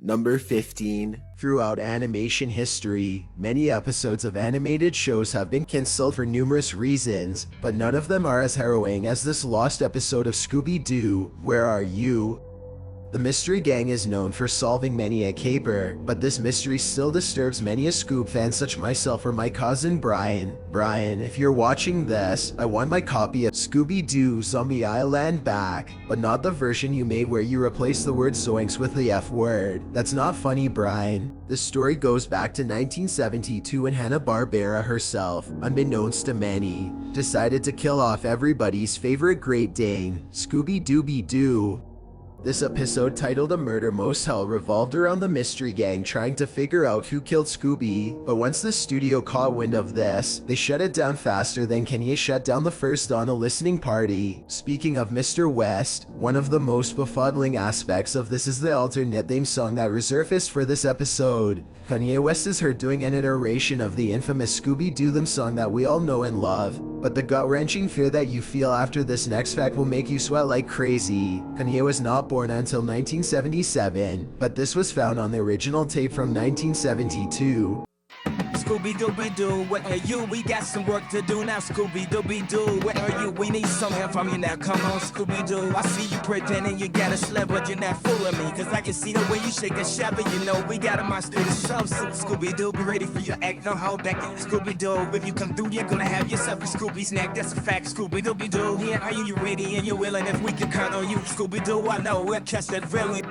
Number 15. Throughout animation history, many episodes of animated shows have been cancelled for numerous reasons, but none of them are as harrowing as this lost episode of Scooby-Doo, Where Are You? The Mystery Gang is known for solving many a caper, but this mystery still disturbs many a Scoob fan such myself or my cousin Brian. Brian, if you're watching this, I want my copy of Scooby-Doo Zombie Island back, but not the version you made where you replace the word zoinks with the F word. That's not funny, Brian. This story goes back to 1972 when Hanna-Barbera herself, unbeknownst to many, decided to kill off everybody's favorite Great Dane, Scooby-Dooby-Doo. This episode, titled A Murder Most Hell, revolved around the Mystery Gang trying to figure out who killed Scooby, but once the studio caught wind of this, they shut it down faster than Kanye shut down the first Donna listening party. Speaking of Mr. West, one of the most befuddling aspects of this is the alternate theme song that resurfaced for this episode. Kanye West is heard doing an iteration of the infamous Scooby-Doo them song that we all know and love, but the gut-wrenching fear that you feel after this next fact will make you sweat like crazy. Kanye was not born until 1977, but this was found on the original tape from 1972. Scooby-Dooby-Doo, where are you? We got some work to do now. Scooby-Dooby-Doo, where are you? We need some help from you now. Come on, Scooby-Doo. I see you pretending you got a sled, but you're not fooling me. Cause I can see the way you shake a shabby. You know we got a monster to shove. Scooby-Doo, be ready for your act. Don't hold back. Scooby-Doo, if you come through, you're gonna have yourself a Scooby snack. That's a fact. Scooby-Dooby-Doo, yeah, are you ready and you're willing? If we can count on you, Scooby-Doo, I know we'll catch that villain.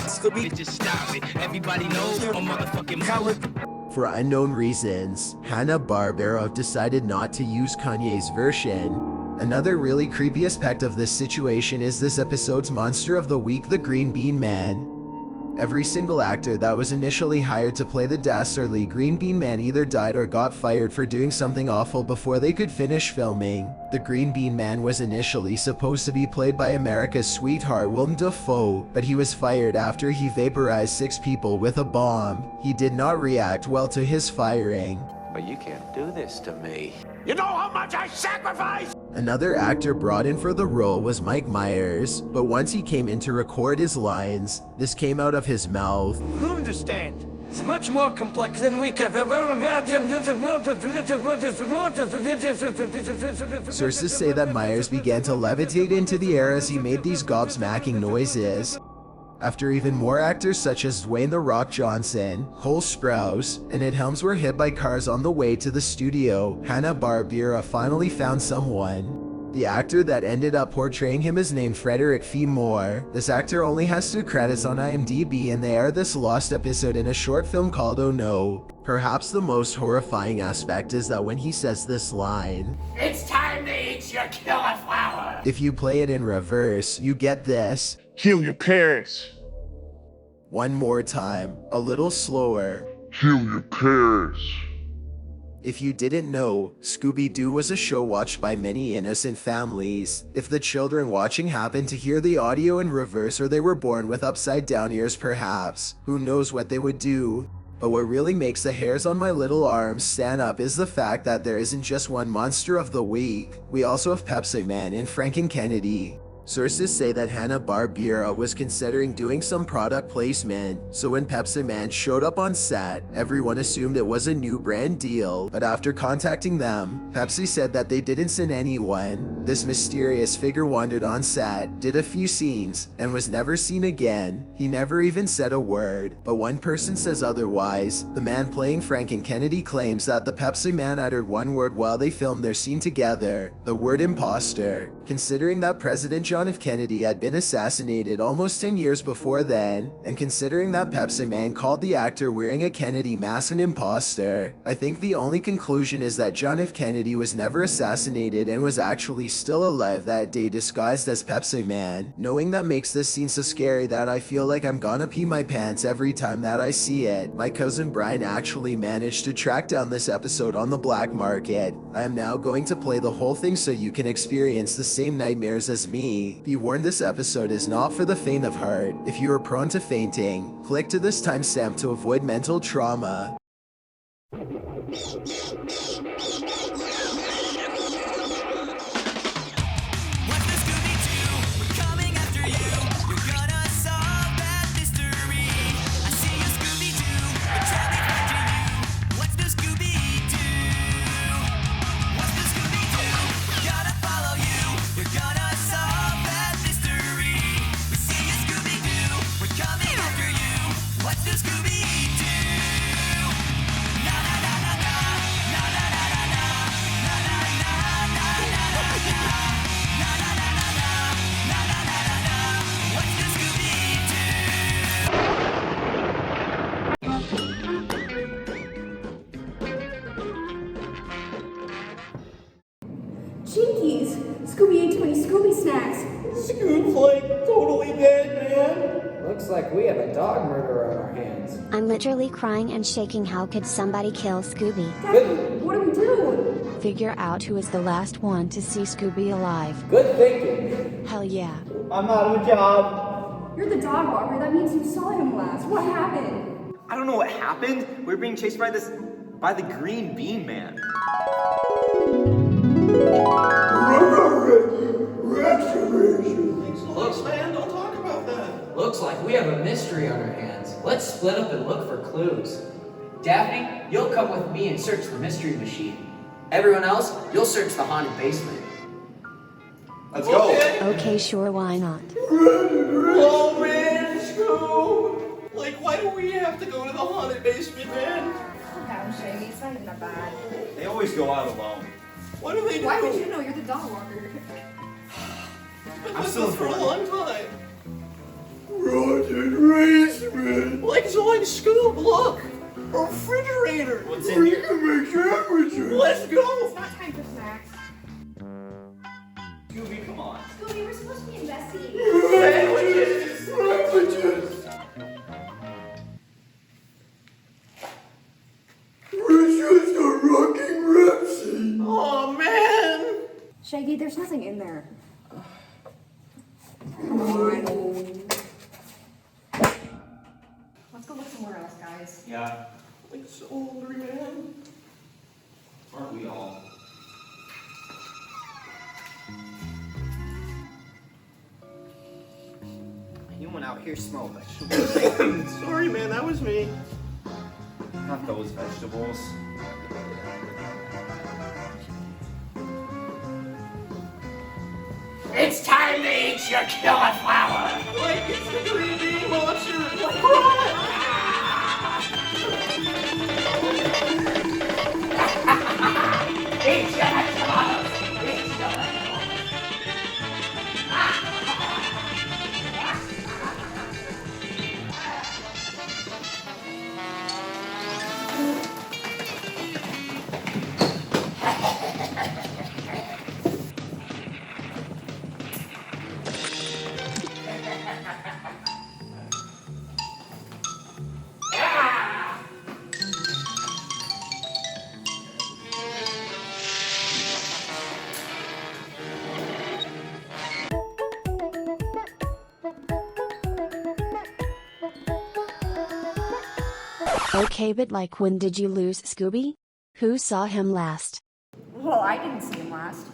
Scooby, just stop it. Everybody knows you're a motherfucking coward. For unknown reasons, Hanna-Barbera decided not to use Kanye's version. Another really creepy aspect of this situation is this episode's monster of the week, the Green Bean Man. Every single actor that was initially hired to play the dastardly Green Bean Man either died or got fired for doing something awful before they could finish filming. The Green Bean Man was initially supposed to be played by America's sweetheart Willem Dafoe, but he was fired after he vaporized 6 people with a bomb. He did not react well to his firing. But you can't do this to me. You know how much I sacrifice? Another actor brought in for the role was Mike Myers, but once he came in to record his lines, this came out of his mouth. You understand? It's much more complex than we could ever imagine. Sources say that Myers began to levitate into the air as he made these gobsmacking noises. After even more actors such as Dwayne "The Rock" Johnson, Cole Sprouse, and Ed Helms were hit by cars on the way to the studio, Hanna-Barbera finally found someone. The actor that ended up portraying him is named Frederick Fee Moore. This actor only has 2 credits on IMDb, and they are this lost episode in a short film called Oh No. Perhaps the most horrifying aspect is that when he says this line, It's time to eat your killer flower. if you play it in reverse, you get this. Kill your parents. One more time, a little slower. Kill your parents. If you didn't know, Scooby-Doo was a show watched by many innocent families. If the children watching happened to hear the audio in reverse or they were born with upside down ears perhaps, who knows what they would do. But what really makes the hairs on my little arms stand up is the fact that there isn't just one monster of the week. We also have Pepsi Man and Franken Kennedy. Sources say that Hanna-Barbera was considering doing some product placement, so when Pepsi Man showed up on set, everyone assumed it was a new brand deal, but after contacting them, Pepsi said that they didn't send anyone. This mysterious figure wandered on set, did a few scenes, and was never seen again. He never even said a word, but one person says otherwise. The man playing Franken Kennedy claims that the Pepsi Man uttered one word while they filmed their scene together, the word imposter. Considering that President John F. Kennedy had been assassinated almost 10 years before then, and considering that Pepsi Man called the actor wearing a Kennedy mask an imposter, I think the only conclusion is that John F. Kennedy was never assassinated and was actually still alive that day disguised as Pepsi Man. Knowing that makes this scene so scary that I feel like I'm gonna pee my pants every time that I see it. My cousin Brian actually managed to track down this episode on the black market. I am now going to play the whole thing so you can experience the same nightmares as me. Be warned, this episode is not for the faint of heart. If you are prone to fainting, click to this timestamp to avoid mental trauma. What's the Scooby-Doo? We're coming after you. You're gonna suffer. Looks like we have a dog murderer on our hands. I'm literally crying and shaking. How could somebody kill Scooby? Dad, what do we do? Figure out who is the last one to see Scooby alive. Good thinking. Hell yeah. I'm out of a job. You're the dog walker. That means you saw him last. What happened? I don't know what happened. We were being chased by the green bean man. Looks, man, don't talk about that. Looks like we have a mystery on our hands. Let's split up and look for clues. Daphne, you'll come with me and search the mystery machine. Everyone else, you'll search the haunted basement. Let's go. Okay, sure, why not? Oh, man, Scoob. Like, why do we have to go to the haunted basement, man? Calm down, Shaggy. It's not even that bad. They always go out alone. What do they do? Why would you know? You're the dog walker. I'm still for a long time. Rotten basement. Like, so like, Scoob, look. A refrigerator. What's in here? can make sandwiches. Let's go. It's not time for snacks. Scooby, come on. Scooby, we're supposed to be investigating. Sandwiches. Sandwiches. We're just a rocking Rhapsody. Oh, man. Shaggy, there's nothing in there. Come on. Let's go look somewhere else, guys. Yeah. Like, so hungry, man. Aren't we all? Anyone out here smell vegetables? Sorry, man, that was me. Not those vegetables. It's time to eat your killer flower. Like, it's the green bean monster. Like, run. Eat your vegetables. Eat your vegetables. Okay, but like, when did you lose Scooby? Who saw him last? Well, I didn't see him last.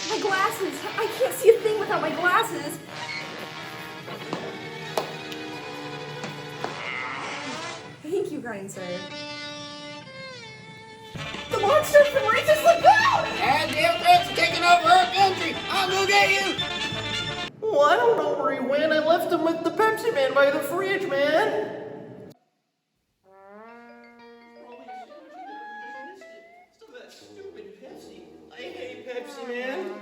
My glasses! I can't see a thing without my glasses! Thank you, kind sir. The monster's been racist, look out! And Democrats are taking over our country. I'll go get you. Well, I don't know where he went. I left him with the Pepsi Man by the fridge, man. Still that stupid Pepsi. I hate Pepsi, man.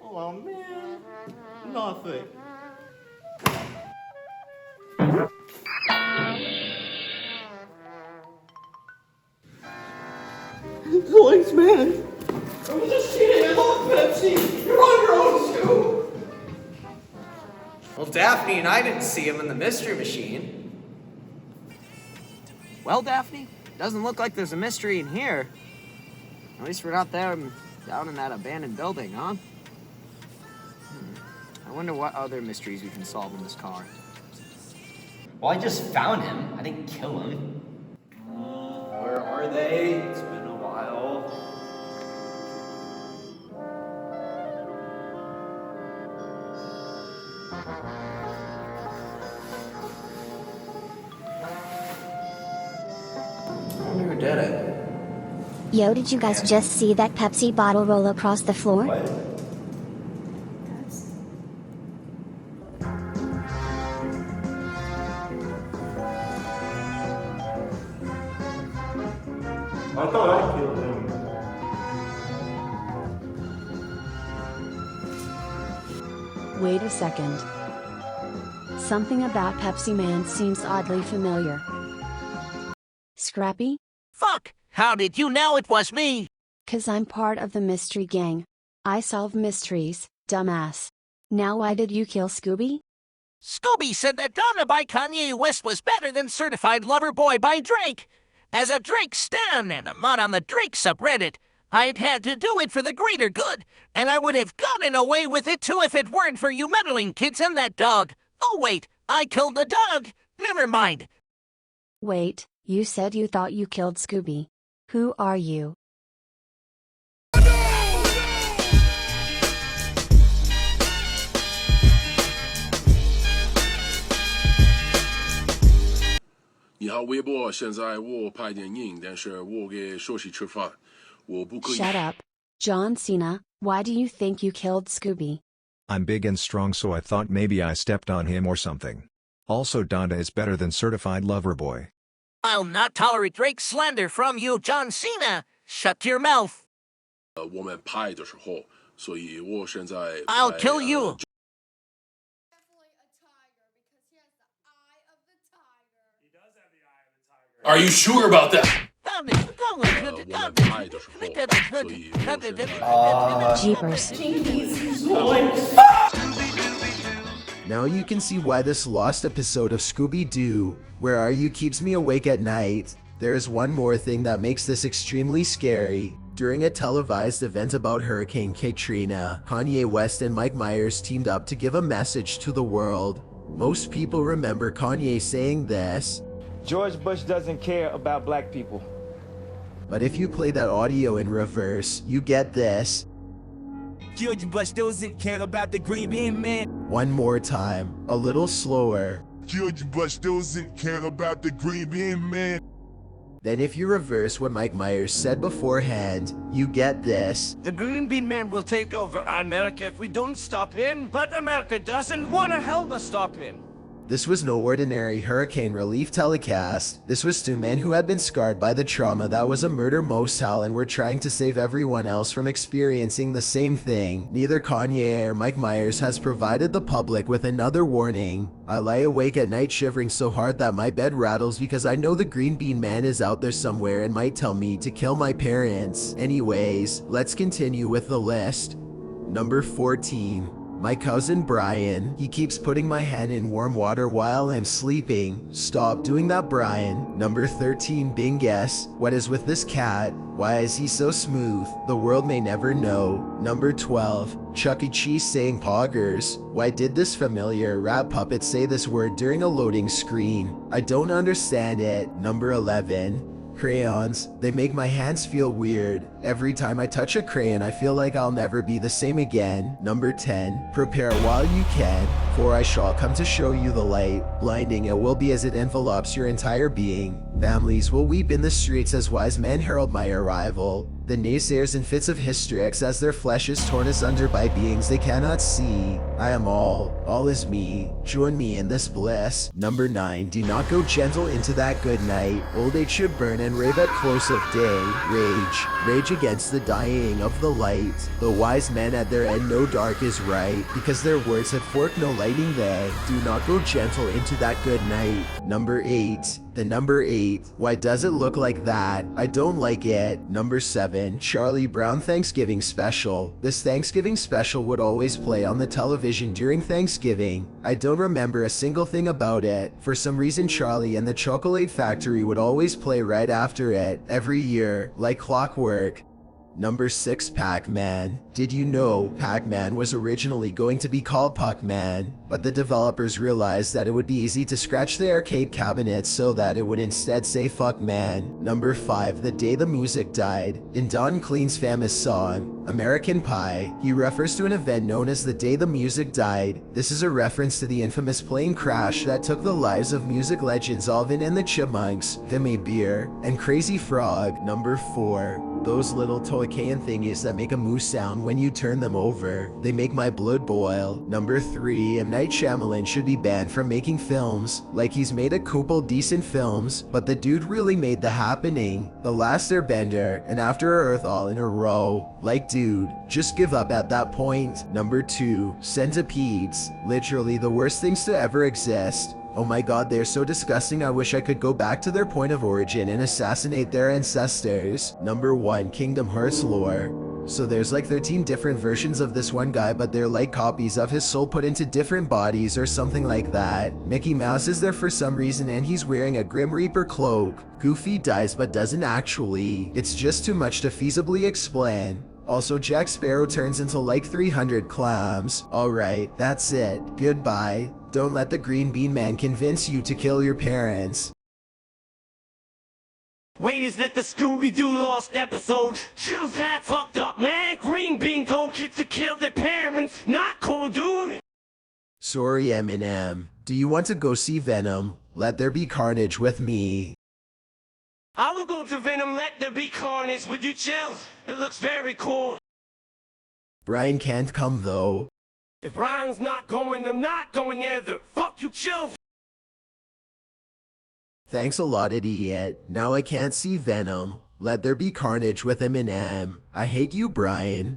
Oh, man. Nothing. Thanks, man. I was just kidding. I love Pepsi. You're on your own, Scoop. Well, Daphne and I didn't see him in the mystery machine. Well, Daphne, doesn't look like there's a mystery in here. At least we're not there down in that abandoned building, huh? I wonder what other mysteries we can solve in this car. Well, I just found him. I didn't kill him. Where are they? It's been a while. I wonder who did it. Yo, did you guys just see that Pepsi bottle roll across the floor? What? I thought I killed him. Wait a second. Something about Pepsi Man seems oddly familiar. Scrappy? Fuck! How did you know it was me? 'Cause I'm part of the mystery gang. I solve mysteries, dumbass. Now why did you kill Scooby? Scooby said that Donna by Kanye West was better than Certified Lover Boy by Drake. As a Drake stan and a mod on the Drake subreddit, I'd had to do it for the greater good, and I would have gotten away with it too if it weren't for you meddling kids and that dog. Oh wait, I killed the dog. Never mind. Wait, you said you thought you killed Scooby. Who are you? Shut up. John Cena, why do you think you killed Scooby? I'm big and strong, so I thought maybe I stepped on him or something. Also, Donda is better than Certified Lover Boy. I'll not tolerate Drake slander from you, John Cena. Shut your mouth. I'll kill you. Are you sure about that? Jeepers. Now you can see why this lost episode of Scooby-Doo, Where Are You keeps me awake at night. There is one more thing that makes this extremely scary. During a televised event about Hurricane Katrina, Kanye West and Mike Myers teamed up to give a message to the world. Most people remember Kanye saying this, "George Bush doesn't care about black people." But if you play that audio in reverse, you get this. George Bush doesn't care about the green bean man. One more time, a little slower. George Bush doesn't care about the green bean man. Then if you reverse what Mike Myers said beforehand, you get this. The green bean man will take over America if we don't stop him, but America doesn't want to help us stop him. This was no ordinary hurricane relief telecast. This was two men who had been scarred by the trauma that was a murder mosal and were trying to save everyone else from experiencing the same thing. Neither Kanye or Mike Myers has provided the public with another warning. I lie awake at night shivering so hard that my bed rattles because I know the green bean man is out there somewhere and might tell me to kill my parents. Anyways, let's continue with the list. Number 14. My cousin Brian. He keeps putting my hand in warm water while I'm sleeping. Stop doing that, Brian. Number 13, Bingus. What is with this cat? Why is he so smooth? The world may never know. Number 12, Chuck E. Cheese saying poggers. Why did this familiar rat puppet say this word during a loading screen? I don't understand it. Number 11, crayons. They make my hands feel weird. Every time I touch a crayon, I feel like I'll never be the same again. Number 10, prepare while you can, for I shall come to show you the light. Blinding it will be as it envelopes your entire being. Families will weep in the streets as wise men herald my arrival. The naysayers in fits of hysterics as their flesh is torn asunder by beings they cannot see. I am all is me. Join me in this bliss. Number 9, do not go gentle into that good night. Old age should burn and rave at close of day. Rage against the dying of the light. The wise men at their end know dark is right, because their words had forked no lighting they. Do not go gentle into that good night. Number 8, the number 8. Why does it look like that? I don't like it. Number 7, Charlie Brown Thanksgiving Special. This Thanksgiving special would always play on the television during Thanksgiving. I don't remember a single thing about it. For some reason, Charlie and the Chocolate Factory would always play right after it, every year, like clockwork. Number 6, Pac-Man. Did you know Pac-Man was originally going to be called Puck-Man, but the developers realized that it would be easy to scratch the arcade cabinet so that it would instead say Fuck Man. Number 5, The Day the Music Died. In Don Clean's famous song, American Pie, he refers to an event known as the Day the Music Died. This is a reference to the infamous plane crash that took the lives of music legends Alvin and the Chipmunks, Vimy Beer, and Crazy Frog. Number 4, those little Toy-Can thingies that make a moose sound when you turn them over. They make my blood boil. Number 3, M. Night Shyamalan should be banned from making films. Like, he's made a couple decent films, but the dude really made The Happening, The Last Airbender, and After Earth all in a row. Like, dude, just give up at that point. Number 2, Centipedes. Literally the worst things to ever exist. Oh my god, they're so disgusting. I wish I could go back to their point of origin and assassinate their ancestors. Number 1, Kingdom Hearts lore. So there's like 13 different versions of this one guy, but they're like copies of his soul put into different bodies or something like that. Mickey Mouse is there for some reason and he's wearing a Grim Reaper cloak. Goofy dies but doesn't actually. It's just too much to feasibly explain. Also, Jack Sparrow turns into like 300 clams. Alright, that's it. Goodbye. Don't let the Green Bean Man convince you to kill your parents. Wait, is that the Scooby-Doo Lost episode? Chills that fucked up, man. Green Bean told kids to kill their parents. Not cool, dude. Sorry, Eminem. Do you want to go see Venom? Let there be carnage with me. I will go to Venom, let there be carnage with you, Chills. It looks very cool. Brian can't come though. If Brian's not going, I'm not going either. Fuck you, Chills. Thanks a lot, idiot. Now I can't see Venom. Let there be carnage with Eminem. I hate you, Brian.